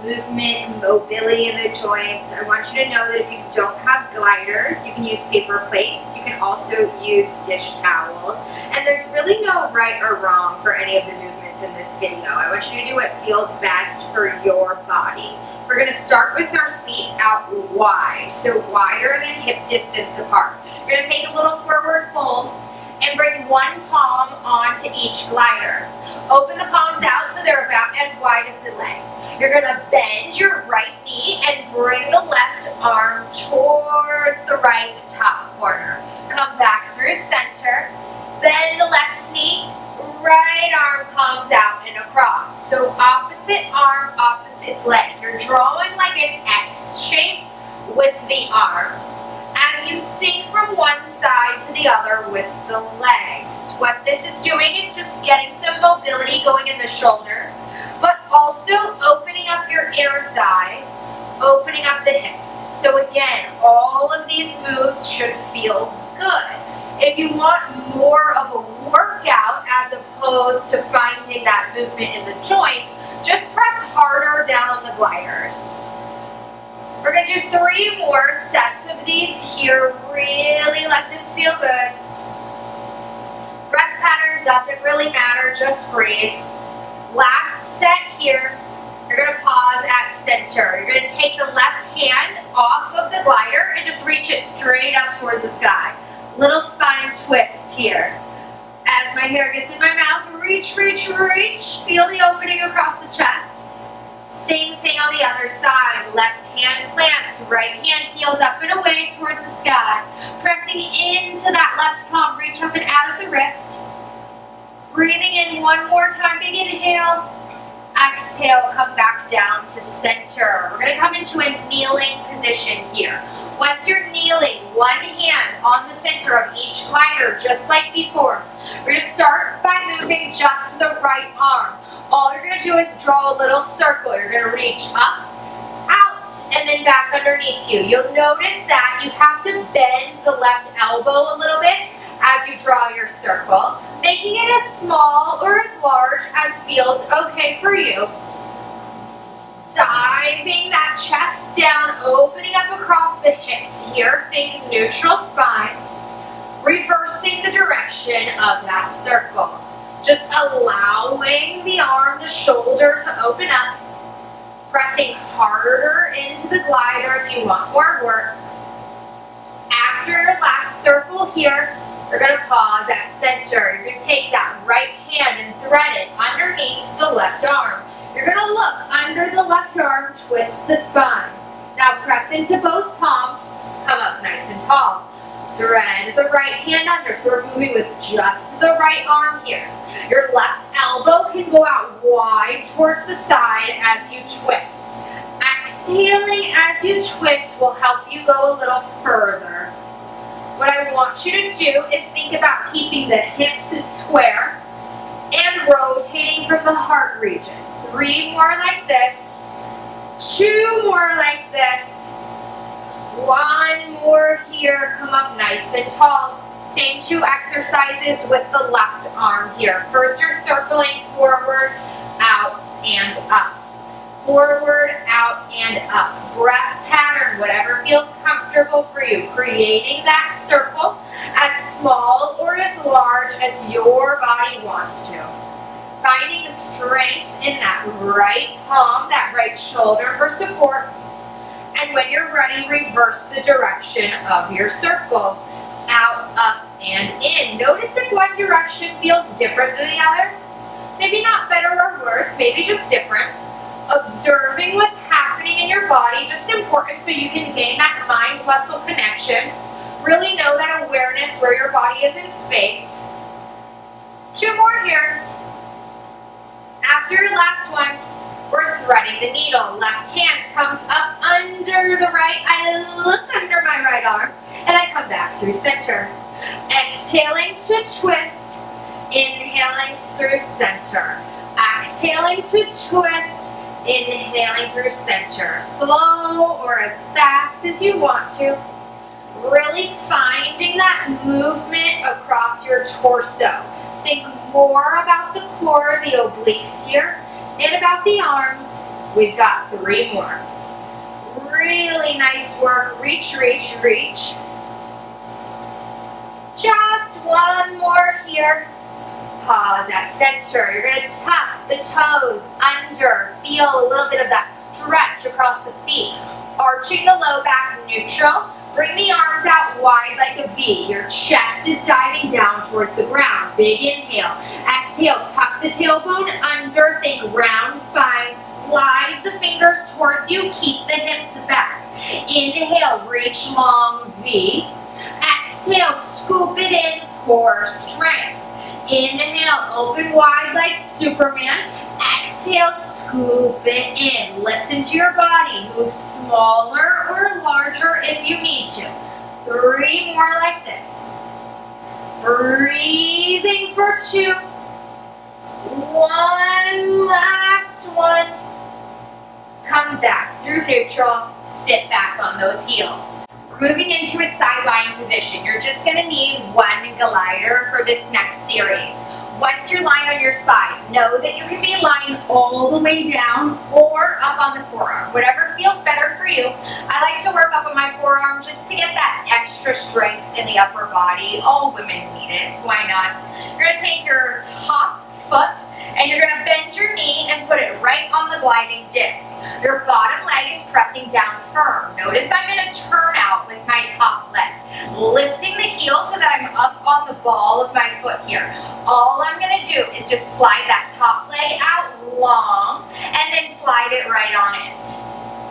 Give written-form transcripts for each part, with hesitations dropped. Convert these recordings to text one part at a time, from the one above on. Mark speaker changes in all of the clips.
Speaker 1: movement and mobility in the joints, I want you to know that if you don't have gliders, you can use paper plates. You can also use dish towels. And there's really no right or wrong for any of the movements in this video. I want you to do what feels best for your body. We're going to start with our feet out wide, so wider than hip distance apart. You're going to take a little forward fold and bring one palm onto each glider. Open the palms out so they're about as wide as the legs. You're going to bend your right knee and bring the left arm towards the right top corner. Come back through center, bend the left knee, right arm comes out and across. So opposite arm, opposite leg. You're drawing like an X shape with the arms as you sink from one side to the other with the legs. What this is doing is just getting some mobility going in the shoulders, but also opening up your inner thighs, opening up the hips. So again, all of these moves should feel good. If you want more of a workout as opposed to finding that movement in the joints, just press harder down on the gliders. We're going to do 3 more sets of these here. Really let this feel good. Breath pattern doesn't really matter, just breathe. Last set here, you're going to pause at center. You're going to take the left hand off of the glider and just reach it straight up towards the sky. Little spine twist here. As my hair gets in my mouth, reach, reach, reach. Feel the opening across the chest. Same thing on the other side. Left hand plants, right hand peels up and away towards the sky. Pressing into that left palm, reach up and out of the wrist. Breathing in one more time, big inhale. Exhale, come back down to center. We're going to come into a kneeling position here. Once you're kneeling, one hand on the center of each glider, just like before. We're going to start by moving just the right arm. All you're going to do is draw a little circle. You're going to reach up, out, and then back underneath you. You'll notice that you have to bend the left elbow a little bit as you draw your circle, making it as small or as large as feels okay for you. Diving that chest down, opening up across the hips here. Think neutral spine. Reversing the direction of that circle. Just allowing the arm, the shoulder to open up. Pressing harder into the glider if you want more work. After your last circle here, you're going to pause at center. You're going to take that right hand and thread it underneath the left arm. You're going to look under the left arm, twist the spine. Now press into both palms, come up nice and tall. Thread the right hand under, so we're moving with just the right arm here. Your left elbow can go out wide towards the side as you twist. Exhaling as you twist will help you go a little further. What I want you to do is think about keeping the hips square and rotating from the heart region. 3 more like this, 2 more like this, 1 more here, come up nice and tall. Same 2 exercises with the left arm here. First you're circling forward, out, and up. Forward, out, and up. Breath pattern, whatever feels comfortable for you. Creating that circle as small or as large as your body wants to. Finding the strength in that right palm, that right shoulder for support. And when you're ready, reverse the direction of your circle. Out, up, and in. Notice if one direction feels different than the other. Maybe not better or worse, maybe just different. Observing what's happening in your body, just important so you can gain that mind-muscle connection. Really know that awareness where your body is in space. 2 more here. After your last one, we're threading the needle. Left hand comes up under the right. I look under my right arm and I come back through center. Exhaling to twist. Inhaling through center. Exhaling to twist. Inhaling through center. Slow or as fast as you want to. Really finding that movement across your torso. Think more about the core, the obliques here, and about the arms. We've got 3 more. Really nice work. Reach, reach, reach. Just 1 more here. Pause at center. You're going to tuck the toes under. Feel a little bit of that stretch across the feet. Arching the low back, neutral. Bring the arms out wide like a V. Your chest is diving down towards the ground. Big inhale. Exhale, tuck the tailbone under. Think round spine. Slide the fingers towards you. Keep the hips back. Inhale, reach long V. Exhale, scoop it in, core strength. Inhale, open wide like Superman. Exhale, scoop it in. Listen to your body. Move smaller or larger if you need to. 3 more like this. Breathing for 2. 1 last one. Come back through neutral. Sit back on those heels. We're moving into a side lying position. You're just going to need 1 glider for this next series. Once you're lying on your side, know that you can be lying all the way down or up on the forearm, whatever feels better for you. I like to work up on my forearm just to get that extra strength in the upper body. All women need it. Why not? You're going to take your top foot and you're going to bend your knee and put it right on the gliding disc. Your bottom leg is pressing down firm. Notice I'm going to turn out with my top leg, lifting the heel so that I'm up on the ball of my foot here. All I'm going to do is just slide that top leg out long and then slide it right on in.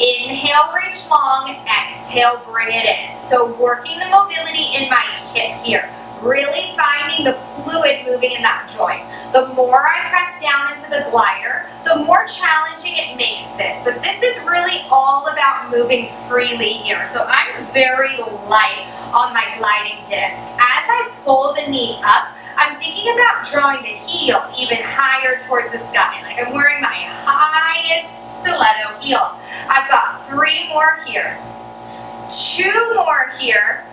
Speaker 1: Inhale, reach long. Exhale, bring it in. So working the mobility in my hip here. Really finding the fluid moving in that joint. The more I press down into the glider, the more challenging it makes this. But this is really all about moving freely here. So I'm very light on my gliding disc. As I pull the knee up, I'm thinking about drawing the heel even higher towards the sky. Like I'm wearing my highest stiletto heel. I've got 3 more here. 2 more here.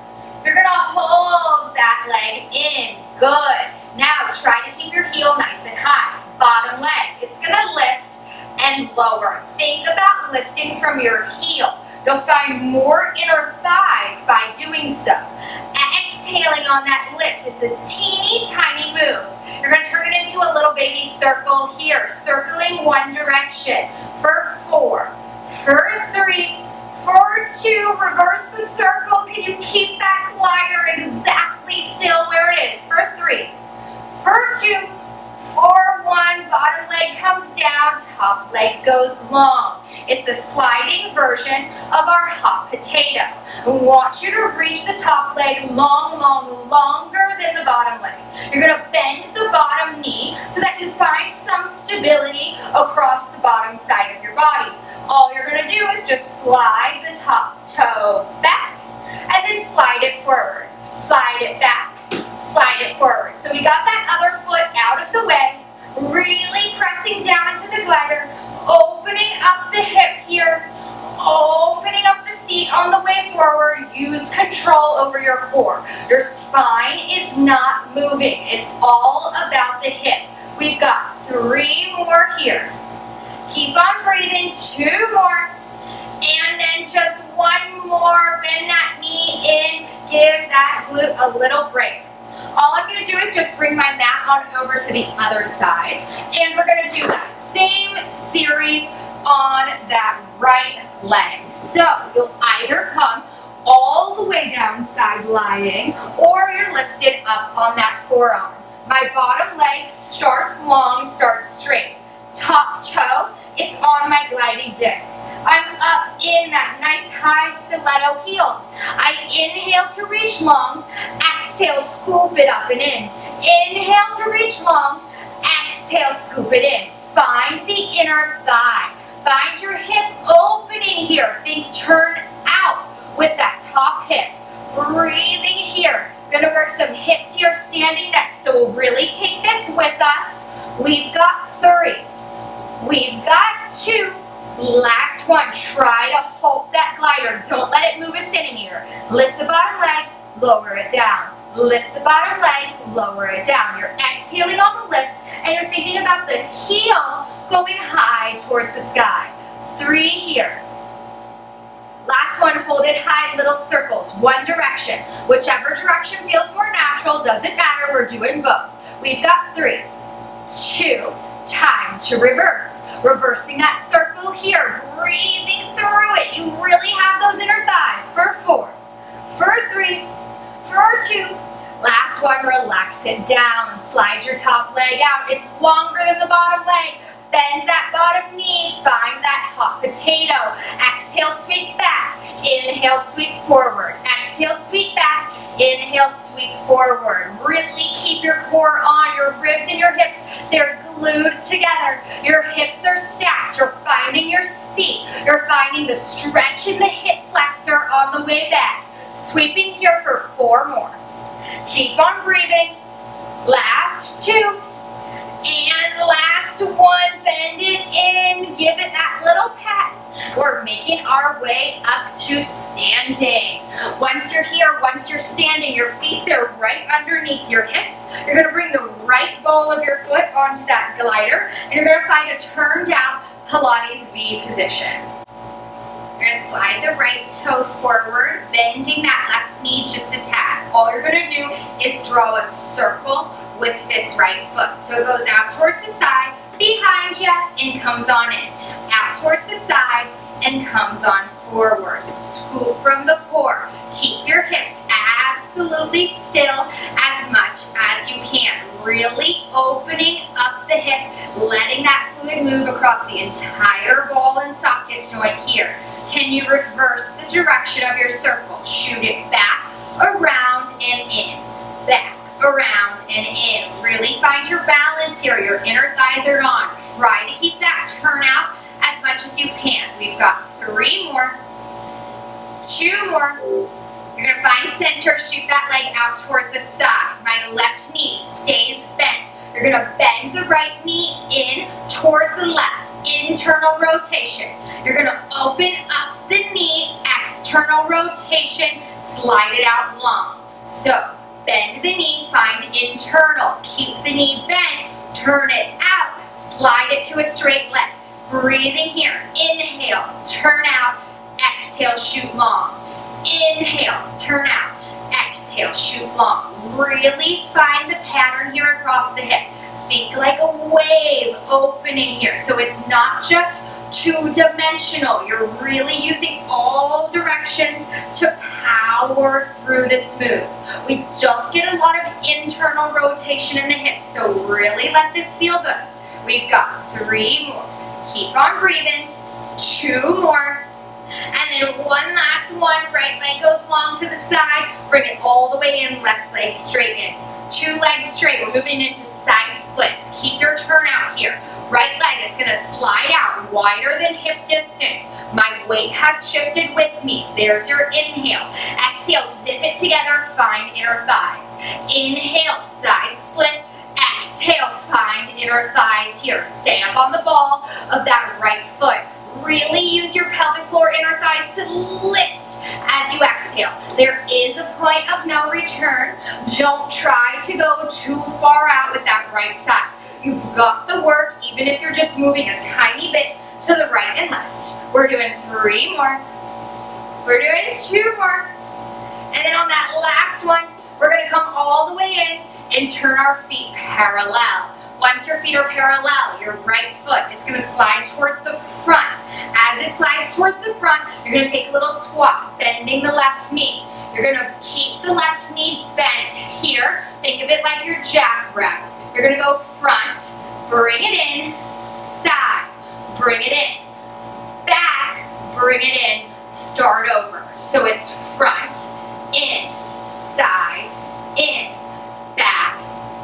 Speaker 1: You're going to hold that leg in. Good. Now try to keep your heel nice and high. Bottom leg. It's going to lift and lower. Think about lifting from your heel. You'll find more inner thighs by doing so. Exhaling on that lift. It's a teeny tiny move. You're going to turn it into a little baby circle here. Circling one direction. For 4. For 3. For 2, reverse the circle. Can you keep that glider exactly still where it is? For 3, for 2, for 1, bottom leg comes down, top leg goes long. It's a sliding version of our hot potato. I want you to reach the top leg longer than the bottom leg. You're going to bend the bottom knee so that you find some stability across the bottom side of your body. All you're going to do is just slide the top toe back and then slide it forward. Slide it back, slide it forward. So we got that other foot out of the way, really pressing down into the glider, opening up the hip here, opening up the seat on the way forward. Use control over your core. Your spine is not moving. It's all about the hip. We've got 3 more here. Keep on breathing. 2 more. And then just 1 more. Bend that knee in. Give that glute a little break. All I'm going to do is just bring my mat on over to the other side. And we're going to do that same series on that right leg. So you'll either come all the way down side lying, or you're lifted up on that forearm. My bottom leg starts long, starts straight. Top toe, it's on my gliding disc. I'm up in that nice high stiletto heel. I inhale to reach long, exhale, scoop it up and in. Inhale to reach long, exhale, scoop it in. Find the inner thigh. Find your hip opening here. Think turn out with that top hip. Breathing here. We're going to work some hips here, standing next. So we'll really take this with us. We've got 3. We've got 2. Last one. Try to hold that glider. Don't let it move a centimeter. Lift the bottom leg, lower it down. Lift the bottom leg, lower it down. You're exhaling on the lift, and you're thinking about the heel going high towards the sky. 3 here. Last one, hold it high, little circles, one direction. Whichever direction feels more natural, doesn't matter, we're doing both. We've got 3, 2, time to reverse. Reversing that circle here, breathing through it. You really have those inner thighs for 4, for 3, for 2. Last one, relax it down. Slide your top leg out. It's longer than the bottom leg. Bend that bottom knee. Find that hot potato. Exhale, sweep back. Inhale, sweep forward. Exhale, sweep back. Inhale, sweep forward. Really keep your core on. Your ribs and your hips, they're glued together. Your hips are stacked. You're finding your seat. You're finding the stretch in the hip flexor on the way back. Sweeping here for 4 more. Keep on breathing. Last 2. And last one. Bend it in. Give it that little pat. We're making our way up to standing. Once you're here, once you're standing, your feet, they're right underneath your hips. You're going to bring the right ball of your foot onto that glider, and you're going to find a turned out Pilates V position. You're going to slide the right toe forward, bending that left knee just a tad. All you're going to do is draw a circle with this right foot. So it goes out towards the side, behind you, and comes on in. Out towards the side, and comes on forward. Scoop from the core. Keep your hips absolutely still as much as you can. Really opening up the hip, letting that fluid move across the entire ball and socket joint here. Can you reverse the direction of your circle? Shoot it back, around, and in. Back, around, and in. Really find your balance here. Your inner thighs are on. Try to keep that turnout as much as you can. We've got 3 more. 2 more. You're going to find center. Shoot that leg out towards the side. My left knee stays bent. You're going to bend the right knee in towards the left. Internal rotation. You're going to open up the knee. External rotation. Slide it out long. So, bend the knee. Find internal. Keep the knee bent. Turn it out. Slide it to a straight leg. Breathing here. Inhale. Turn out. Exhale. Shoot long. Inhale. Turn out. Exhale. Shoot long. Really find the pattern here across the hip. Think like a wave opening here. So it's not just two-dimensional. You're really using all directions to power through this move. We don't get a lot of internal rotation in the hips, so really let this feel good. We've got 3 more. Keep on breathing. 2 more. And then one last one. Right leg goes long to the side. Bring it all the way in. Left leg straightens. 2 legs straight. We're moving into side splits. Keep your turnout here. Right leg is going to slide out wider than hip distance. My weight has shifted with me. There's your inhale. Exhale. Zip it together. Find inner thighs. Inhale. Side split. Exhale. Find inner thighs here. Stay up on the ball of that right foot. Really use your pelvic floor inner thighs to lift as you exhale. There is a point of no return. Don't try to go too far out with that right side. You've got the work, even if you're just moving a tiny bit to the right and left. We're doing 3 more. We're doing 2 more. And then on that last one, we're going to come all the way in and turn our feet parallel. Once your feet are parallel, your right foot, it's going to slide towards the front. As it slides towards the front, you're going to take a little squat, bending the left knee. You're going to keep the left knee bent here. Think of it like your jackrabbit. You're going to go front, bring it in, side, bring it in, back, bring it in, start over. So it's front, in, side, in, back,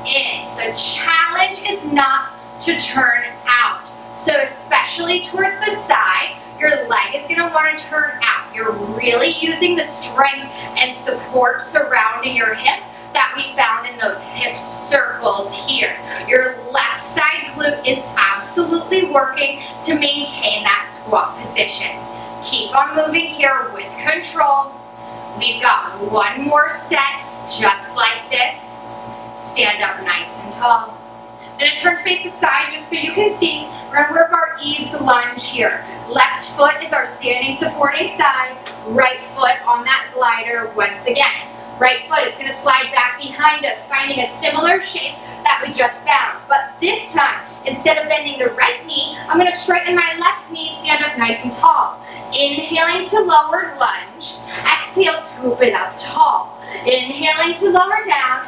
Speaker 1: in. The challenge is not to turn out. So especially towards the side, your leg is going to want to turn out. You're really using the strength and support surrounding your hip that we found in those hip circles here. Your left side glute is absolutely working to maintain that squat position. Keep on moving here with control. We've got 1 more set just like this. Stand up nice and tall. I'm gonna turn to face the side just so you can see. We're gonna work our eaves lunge here. Left foot is our standing supporting side, right foot on that glider once again. Right foot is gonna slide back behind us, finding a similar shape that we just found. But this time, instead of bending the right knee, I'm gonna straighten my left knee, stand up nice and tall. Inhaling to lower lunge, exhale, scoop it up tall. Inhaling to lower down,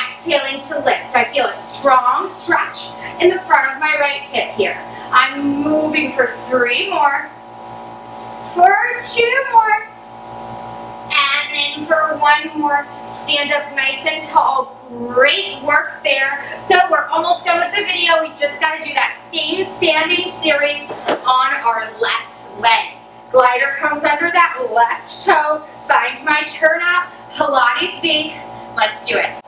Speaker 1: exhaling to lift. I feel a strong stretch in the front of my right hip here. I'm moving for 3 more, for 2 more, and then for 1 more. Stand up nice and tall. Great work there. So we're almost done with the video. We just got to do that same standing series on our left leg. Glider comes under that left toe. Find my turnout, Pilates V. Let's do it.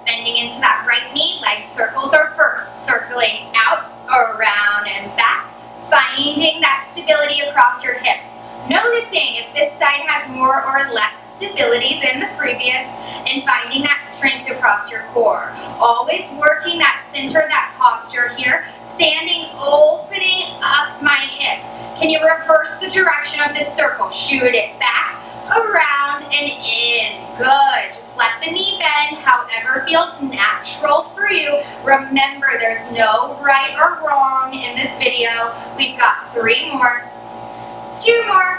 Speaker 1: Bending into that right knee, leg circles are first. Circling out, around, and back. Finding that stability across your hips. Noticing if this side has more or less stability than the previous, and finding that strength across your core. Always working that center, that posture here. Standing, opening up my hip. Can you reverse the direction of this circle? Shoot it back, around, and in. Good. Just let the knee bend however feels natural for you. Remember, there's no right or wrong in this video. We've got 3 more, 2 more,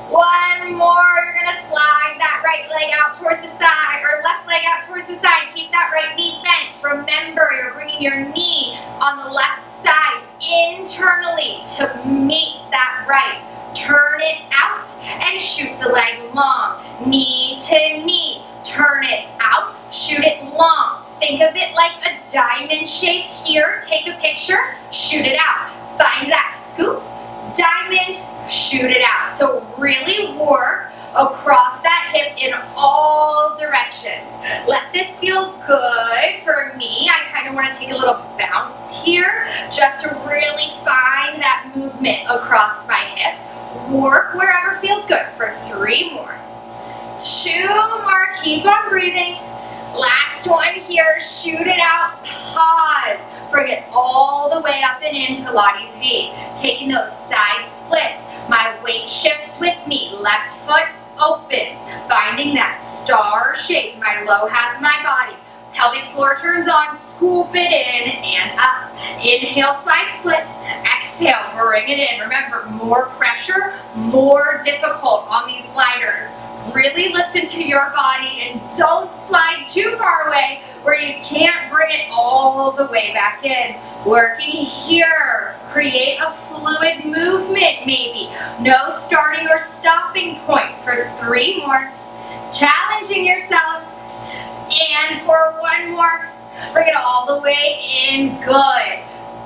Speaker 1: 1 more. You're going to slide that right leg out towards the side, or left leg out towards the side. Keep that right knee bent. Remember, you're bringing your knee on the left side internally to meet that right. Turn it out and shoot the leg long. Knee to knee. Turn it out, shoot it long. Think of it like a diamond shape here. Take a picture, shoot it out. Find that scoop, diamond, shoot it out. So really work across that hip in all directions. Let this feel good for me. I kind of want to take a little bounce here just to really find that movement across my hip. Work wherever feels good for 3 more. 2 more, keep on breathing. Last one here, shoot it out, pause. Bring it all the way up and in, Pilates V. Taking those side splits. My weight shifts with me. Left foot opens. Finding that star shape, my low half of my body. Pelvic floor turns on, scoop it in and up. Inhale, slide split. Exhale, bring it in. Remember, more pressure, more difficult on these gliders. Really listen to your body and don't slide too far away where you can't bring it all the way back in. Working here. Create a fluid movement maybe. No starting or stopping point for 3 more. Challenging yourself. And for 1 more, bring it all the way in. Good.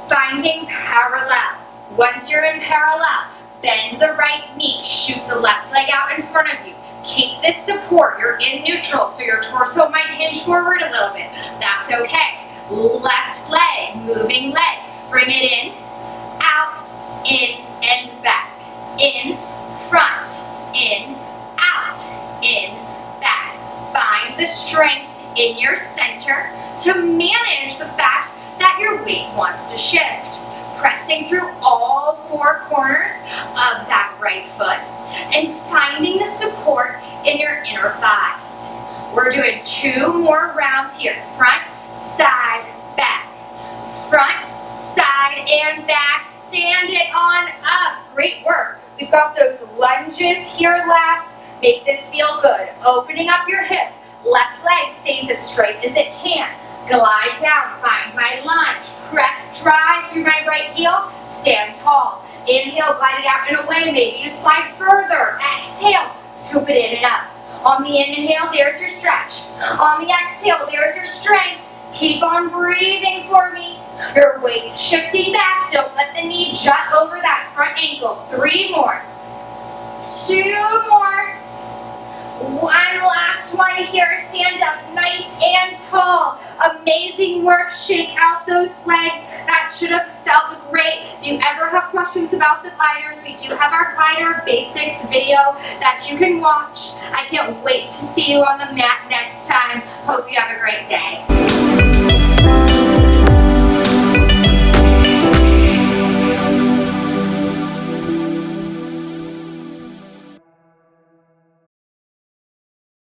Speaker 1: Finding parallel. Once you're in parallel, bend the right knee. Shoot the left leg out in front of you. Keep this support. You're in neutral, so your torso might hinge forward a little bit. That's okay. Left leg, moving leg. Bring it in, out, in, and back. In, front, in, out, in, back. Find the strength in your center to manage the fact that your weight wants to shift. Pressing through all 4 corners of that right foot and finding the support in your inner thighs. We're doing 2 more rounds here. Front, side, back. Front, side, and back. Stand it on up. Great work. We've got those lunges here last. Make this feel good. Opening up your hip. Left leg stays as straight as it can. Glide down, find my lunge. Press, drive through my right heel. Stand tall. Inhale, glide it out and away. Maybe you slide further. Exhale, scoop it in and up. On the inhale, there's your stretch. On the exhale, there's your strength. Keep on breathing for me. Your weight's shifting back. Don't let the knee jut over that front ankle. 3 more. 2 more. 1 last one here. Stand up nice and tall. Amazing work. Shake out those legs. That should have felt great. If you ever have questions about the gliders, we do have our glider basics video that you can watch. I can't wait to see you on the mat next time.